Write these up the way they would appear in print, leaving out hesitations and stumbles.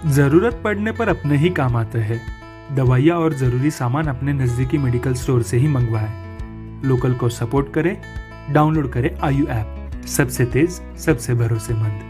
जरूरत पड़ने पर अपने ही काम आते हैं। दवाइयाँ और जरूरी सामान अपने नजदीकी मेडिकल स्टोर से ही मंगवाएं। लोकल को सपोर्ट करें। डाउनलोड करें आयु ऐप, सबसे तेज सबसे भरोसेमंद।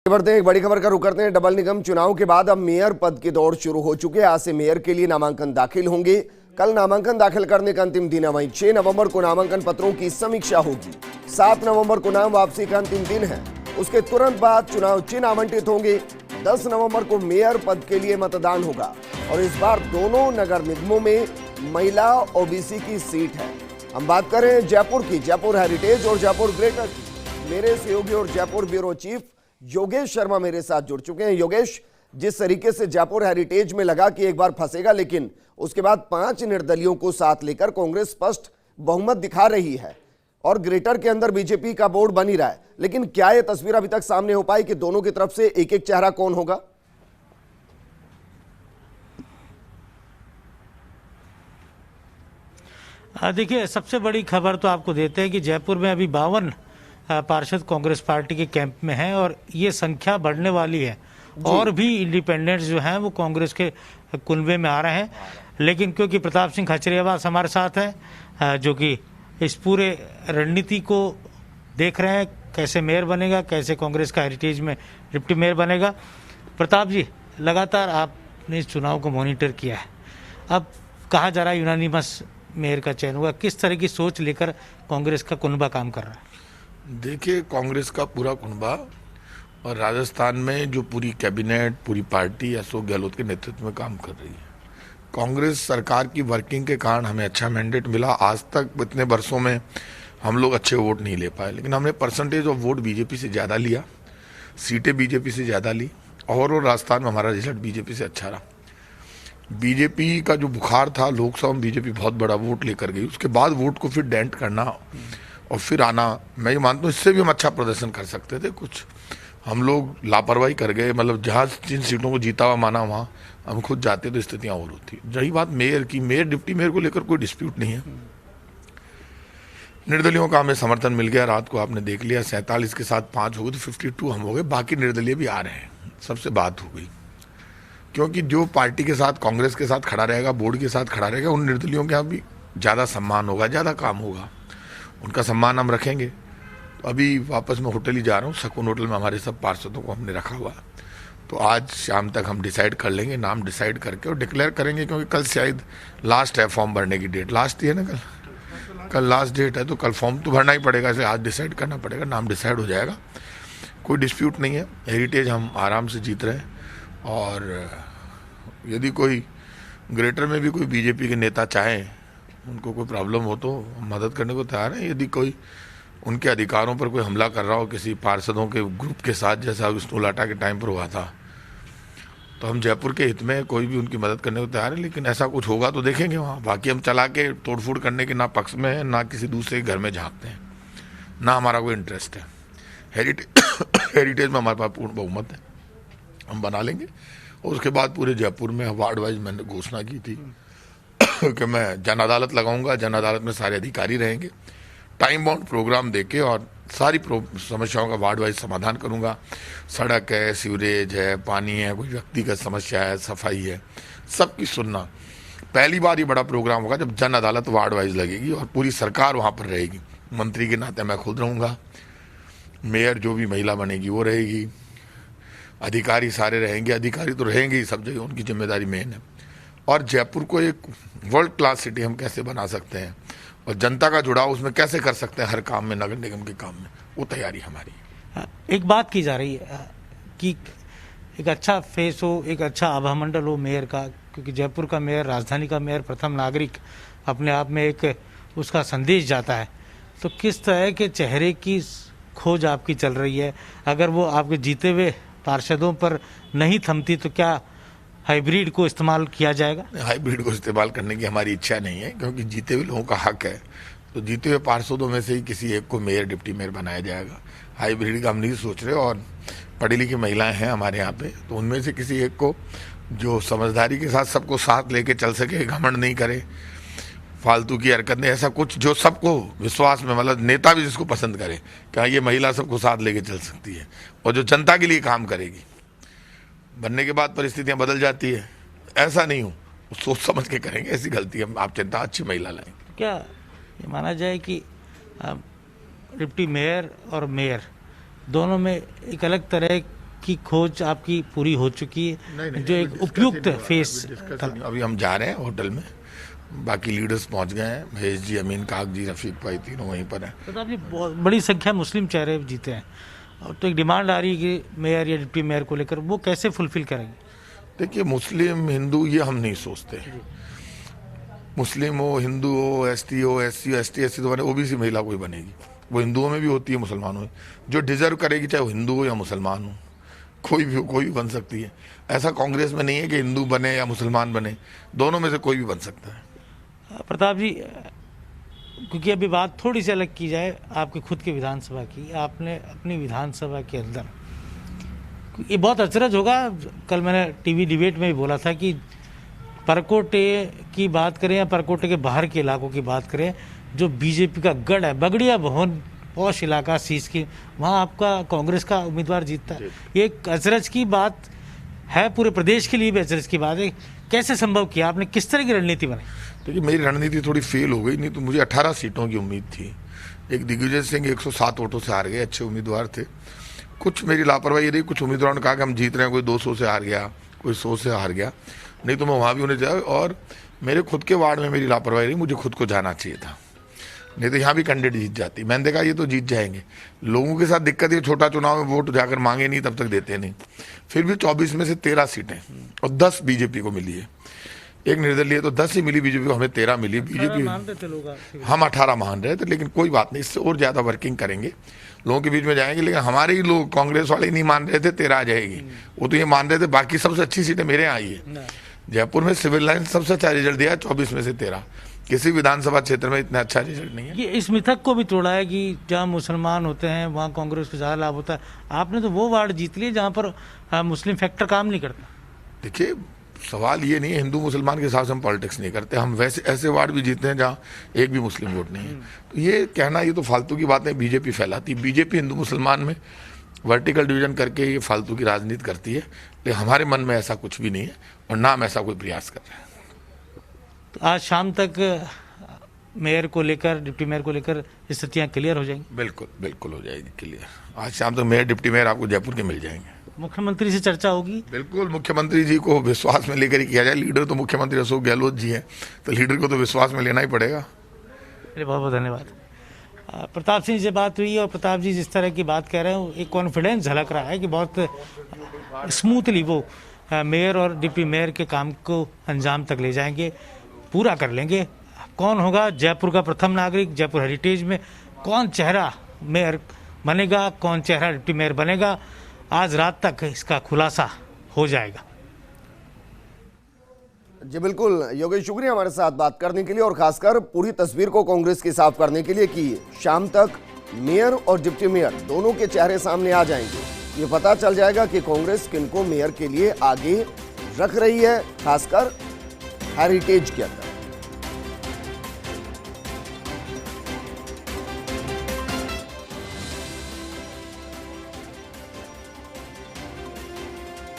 बढ़ते हैं एक बड़ी खबर का रुख करते हैं। डबल निगम चुनाव के बाद अब मेयर पद की दौड़ शुरू हो चुकी है। आज से मेयर के लिए नामांकन दाखिल होंगे। कल नामांकन दाखिल करने का अंतिम दिन है। वहीं 6 नवंबर को नामांकन पत्रों की समीक्षा होगी। 7 नवंबर को नाम वापसी का अंतिम दिन है। उसके तुरंत बाद चुनाव चिन्ह आवंटित होंगे। 10 नवंबर को मेयर पद के लिए मतदान होगा और इस बार दोनों नगर निगमों में महिला ओबीसी की सीट है। हम बात करें जयपुर की, जयपुर हेरिटेज और जयपुर ग्रेटर की। मेरे सहयोगी और जयपुर ब्यूरो चीफ योगेश शर्मा मेरे साथ जुड़ चुके हैं। योगेश, जिस तरीके से जयपुर हेरिटेज में लगा कि एक बार फंसेगा, लेकिन उसके बाद 5 निर्दलियों को साथ लेकर कांग्रेस स्पष्ट बहुमत दिखा रही है और ग्रेटर के अंदर बीजेपी का बोर्ड बन ही रहा है, लेकिन क्या यह तस्वीर अभी तक सामने हो पाई कि दोनों की तरफ से एक एक चेहरा कौन होगा? देखिए, सबसे बड़ी खबर तो आपको देते हैं कि जयपुर में अभी 52 पार्षद कांग्रेस पार्टी के कैंप में हैं और ये संख्या बढ़ने वाली है। और भी इंडिपेंडेंट्स जो हैं वो कांग्रेस के कुनबे में आ रहे हैं, लेकिन क्योंकि प्रताप सिंह खचरियावास हमारे साथ है जो कि इस पूरे रणनीति को देख रहे हैं, कैसे मेयर बनेगा, कैसे कांग्रेस का हेरिटेज में डिप्टी मेयर बनेगा। प्रताप जी, लगातार आपने इस चुनाव को मॉनिटर किया है, अब कहा जा रहा है यूनानिमस मेयर का चयन हुआ, किस तरह की सोच लेकर कांग्रेस का कुनबा काम कर रहा है? देखिए, कांग्रेस का पूरा कुनबा और राजस्थान में जो पूरी कैबिनेट, पूरी पार्टी अशोक गहलोत के नेतृत्व में काम कर रही है। कांग्रेस सरकार की वर्किंग के कारण हमें अच्छा मैंडेट मिला। आज तक इतने वर्षों में हम लोग अच्छे वोट नहीं ले पाए, लेकिन हमने परसेंटेज ऑफ वोट बीजेपी से ज़्यादा लिया, सीटें बीजेपी से ज़्यादा ली और राजस्थान में हमारा रिजल्ट बीजेपी से अच्छा रहा। बीजेपी का जो बुखार था, लोकसभा में बीजेपी बहुत बड़ा वोट लेकर गई, उसके बाद वोट को फिर डेंट करना और फिर आना, मैं ये मानता हूँ इससे भी हम अच्छा प्रदर्शन कर सकते थे। कुछ हम लोग लापरवाही कर गए, मतलब जहाँ जिन सीटों को जीता हुआ माना वहाँ हम खुद जाते तो स्थितियाँ और होती। रही बात मेयर की, मेयर डिप्टी मेयर को लेकर कोई डिस्प्यूट नहीं है। निर्दलियों का हमें समर्थन मिल गया, रात को आपने देख लिया 47 के साथ 5 हो गए तो 52 हम हो गए, बाकी निर्दलीय भी आ रहे हैं, सबसे बात हो गई। क्योंकि जो पार्टी के साथ, कांग्रेस के साथ खड़ा रहेगा, बोर्ड के साथ खड़ा रहेगा, उन निर्दलियों के यहाँ भी ज़्यादा सम्मान होगा, ज़्यादा काम होगा, उनका सम्मान हम रखेंगे। तो अभी वापस मैं होटल ही जा रहा हूँ, सकून होटल में हमारे सब पार्षदों को हमने रखा हुआ, तो आज शाम तक हम डिसाइड कर लेंगे, नाम डिसाइड करके और डिक्लेयर करेंगे, क्योंकि कल शायद लास्ट है फॉर्म भरने की डेट, लास्ट ही है ना, कल लास्ट डेट है, तो कल फॉर्म तो भरना ही पड़ेगा, इसे आज डिसाइड करना पड़ेगा, नाम डिसाइड हो जाएगा। कोई डिस्प्यूट नहीं है, हेरिटेज हम आराम से जीत रहे हैं। और यदि कोई ग्रेटर में भी कोई बीजेपी के नेता चाहें, उनको कोई प्रॉब्लम हो तो मदद करने को तैयार है। यदि कोई उनके अधिकारों पर कोई हमला कर रहा हो किसी पार्षदों के ग्रुप के साथ, जैसा विष्णु लाटा के टाइम पर हुआ था, तो हम जयपुर के हित में कोई भी उनकी मदद करने को तैयार है। लेकिन ऐसा कुछ होगा तो देखेंगे वहाँ। बाकी हम चला के तोड़फोड़ करने के ना पक्ष में है, ना किसी दूसरे के घर में झाँकते हैं, ना हमारा कोई इंटरेस्ट है। हेरिटेज में हमारे पास पूर्ण बहुमत है, हम बना लेंगे। और उसके बाद पूरे जयपुर में वार्ड वाइज मैंने घोषणा की थी कि मैं जन अदालत लगाऊंगा, जन अदालत में सारे अधिकारी रहेंगे, टाइम बाउंड प्रोग्राम देके और सारी समस्याओं का वार्ड वाइज समाधान करूंगा। सड़क है, सीवरेज है, पानी है, कोई व्यक्तिगत समस्या है, सफाई है, सबकी सुनना। पहली बार ये बड़ा प्रोग्राम होगा जब जन अदालत वार्ड वाइज लगेगी और पूरी सरकार वहाँ पर रहेगी। मंत्री के नाते मैं खुद रहूँगा, मेयर जो भी महिला बनेगी वो रहेगी, अधिकारी सारे रहेंगे, अधिकारी तो रहेंगे ही सब जगह, उनकी जिम्मेदारी मेन है। और जयपुर को एक वर्ल्ड क्लास सिटी हम कैसे बना सकते हैं और जनता का जुड़ाव उसमें कैसे कर सकते हैं, हर काम में, नगर निगम के काम में, वो तैयारी हमारी। एक बात की जा रही है कि एक अच्छा फेस हो, एक अच्छा आभामंडल हो मेयर का, क्योंकि जयपुर का मेयर, राजधानी का मेयर, प्रथम नागरिक, अपने आप में एक उसका संदेश जाता है। तो किस तरह के चेहरे की खोज आपकी चल रही है? अगर वो आपके जीते हुए पार्षदों पर नहीं थमती तो क्या हाइब्रिड को इस्तेमाल किया जाएगा? हाइब्रिड को इस्तेमाल करने की हमारी इच्छा नहीं है, क्योंकि जीते हुए लोगों का हक है, तो जीते हुए पार्षदों में से ही किसी एक को मेयर, डिप्टी मेयर बनाया जाएगा। हाइब्रिड का हम नहीं सोच रहे। और पढ़ी लिखी महिलाएं हैं हमारे यहाँ पे, तो उनमें से किसी एक को जो समझदारी के साथ सबको साथ लेके चल सके, घमंड नहीं करे, फालतू की हरकत नहीं, ऐसा कुछ जो सबको विश्वास में, मतलब नेता भी जिसको पसंद करे कि हाँ ये महिला सबको साथ लेके चल सकती है और जो जनता के लिए काम करेगी। बनने के बाद परिस्थितियां बदल जाती है, ऐसा नहीं हो, सोच समझ के करेंगे, ऐसी गलती है आप चिंता, अच्छी महिला लाएंगे। क्या ये माना जाए कि डिप्टी मेयर और मेयर दोनों में एक अलग तरह की खोज आपकी पूरी हो चुकी है, जो एक उपयुक्त फेस था? अभी हम जा रहे हैं होटल में, बाकी लीडर्स पहुंच गए हैं, महेश जी, अमीन काक जी, रफीक भाई, तीनों वहीं पर हैं। प्रताप जी, बहुत बड़ी संख्या मुस्लिम चेहरे जीते हैं और तो एक डिमांड आ रही है कि मेयर या डिप्टी मेयर को लेकर वो कैसे फुलफिल करेंगे? देखिए, मुस्लिम हिंदू ये हम नहीं सोचते, मुस्लिम हो, हिंदू हो, एसटी हो, एससी हो, एसटी तो बने, ओबीसी महिला कोई बनेगी, वो हिंदुओं में भी होती है, मुसलमानों में, जो डिजर्व करेगी, चाहे वो हिंदू हो या मुसलमान हो, कोई भी बन सकती है। ऐसा कांग्रेस में नहीं है कि हिंदू बने या मुसलमान बने, दोनों में से कोई भी बन सकता है। प्रताप जी, क्योंकि अभी बात थोड़ी सी अलग की जाए आपकी खुद की विधानसभा की, आपने अपनी विधानसभा के अंदर, ये बहुत अचरज होगा, कल मैंने टीवी डिबेट में भी बोला था कि परकोटे की बात करें या परकोटे के बाहर के इलाकों की बात करें, जो बीजेपी का गढ़ है, बगड़िया भवन, पौष इलाका सीस की, वहाँ आपका कांग्रेस का उम्मीदवार जीतता है। ये एक अचरज की बात है, पूरे प्रदेश के लिए भी अचरज की बात है। कैसे संभव किया आपने, किस तरह की रणनीति बनाई? देखिए, मेरी रणनीति थोड़ी फेल हो गई, नहीं तो मुझे 18 सीटों की उम्मीद थी। एक दिग्विजय सिंह 107 वोटों से हार गए, अच्छे उम्मीदवार थे। कुछ मेरी लापरवाही रही, कुछ उम्मीदवारों ने कहा कि हम जीत रहे हैं, कोई 200 से हार गया, कोई 100 से हार गया, नहीं तो मैं वहाँ भी उन्हें जाए। और मेरे खुद के वार्ड में मेरी लापरवाही रही, मुझे खुद को जाना चाहिए था, नहीं तो यहाँ भी कैंडिडेट जीत जाती। मैंने देखा ये तो जीत जाएंगे। लोगों के साथ दिक्कत ये, छोटा चुनाव में वोट जाकर मांगे नहीं, तब तक देते नहीं। फिर भी 24 में से 13 सीटें और 10 बीजेपी को मिली है, एक निर्दलीय, तो 10 ही मिली बीजेपी को, हमें 13 मिली। बीजेपी हम 18 मान रहे थे, लेकिन कोई बात नहीं, इससे और ज्यादा वर्किंग करेंगे, लोगों के बीच में जाएंगे। लेकिन हमारे ही लोग, कांग्रेस वाले नहीं मान रहे थे 13 आ जाएगी, वो तो ये मान रहे थे। बाकी सबसे अच्छी सीटें मेरे यहाँ आई है। जयपुर में सिविल लाइन सबसे अच्छा रिजल्ट दिया, 24 में से 13। किसी विधानसभा क्षेत्र में इतना अच्छा रिजल्ट नहीं है। ये इस मिथक को भी तोड़ा है कि जहाँ मुसलमान होते हैं वहाँ कांग्रेस को ज़्यादा लाभ होता है। आपने तो वो वार्ड जीत लिए जहाँ पर मुस्लिम फैक्टर काम नहीं करता। देखिए, सवाल ये नहीं है, हिंदू मुसलमान के हिसाब से हम पॉलिटिक्स नहीं करते, हम वैसे ऐसे वार्ड भी जीतते हैं जहाँ एक भी मुस्लिम वोट नहीं है। तो ये कहना, ये तो फालतू की बातें बीजेपी फैलाती। बीजेपी हिंदू मुसलमान में वर्टिकल डिवीजन करके ये फालतू की राजनीति करती है, लेकिन हमारे मन में ऐसा कुछ भी नहीं है और ना हम ऐसा कोई प्रयास कर रहे हैं। तो आज शाम तक मेयर को लेकर, डिप्टी मेयर को लेकर स्थितियाँ क्लियर हो जाएंगी? बिल्कुल बिल्कुल हो जाएगी क्लियर। आज शाम तक मेयर, डिप्टी मेयर आपको जयपुर के मिल जाएंगे। मुख्यमंत्री से चर्चा होगी? बिल्कुल, मुख्यमंत्री जी को विश्वास में लेकर ही किया जाए। लीडर तो मुख्यमंत्री अशोक गहलोत जी हैं, तो लीडर को तो विश्वास में लेना ही पड़ेगा। बहुत बहुत धन्यवाद। प्रताप सिंह से बात हुई और प्रताप जी जिस तरह की बात कह रहे हैं, एक कॉन्फिडेंस झलक रहा है कि बहुत स्मूथली वो मेयर और डिप्टी मेयर के काम को अंजाम तक ले जाएंगे, पूरा कर लेंगे। कौन होगा जयपुर का प्रथम नागरिक, जयपुर हेरिटेज में कौन चेहरा मेयर बनेगा, कौन चेहरा डिप्टी मेयर बनेगा, आज रात तक इसका खुलासा हो जाएगा। जी बिल्कुल योगेश, शुक्रिया हमारे साथ बात करने के लिए और खासकर पूरी तस्वीर को कांग्रेस की साफ करने के लिए कि शाम तक मेयर और डिप्टी मेयर दोनों के चेहरे सामने आ जाएंगे। ये पता चल जाएगा कि कांग्रेस किनको मेयर के लिए आगे रख रही है, खासकर हेरिटेज के अंदर।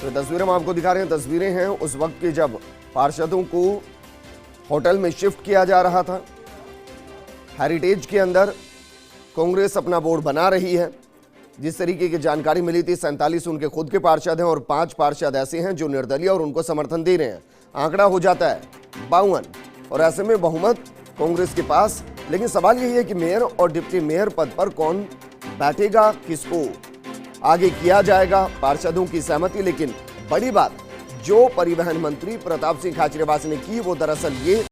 तो तस्वीरें हम आपको दिखा रहे हैं, तस्वीरें हैं उस वक्त की जब पार्षदों को होटल में शिफ्ट किया जा रहा था। हेरिटेज के अंदर कांग्रेस अपना बोर्ड बना रही है। जिस तरीके की जानकारी मिली थी, 47 उनके खुद के पार्षद हैं और 5 पार्षद ऐसे हैं जो निर्दलीय और उनको समर्थन दे रहे हैं। आंकड़ा हो जाता है 52 और ऐसे में बहुमत कांग्रेस के पास। लेकिन सवाल यही है कि मेयर और डिप्टी मेयर पद पर कौन बैठेगा, किसको आगे किया जाएगा, पार्षदों की सहमति। लेकिन बड़ी बात जो परिवहन मंत्री प्रताप सिंह खाचरियावास ने की वो दरअसल ये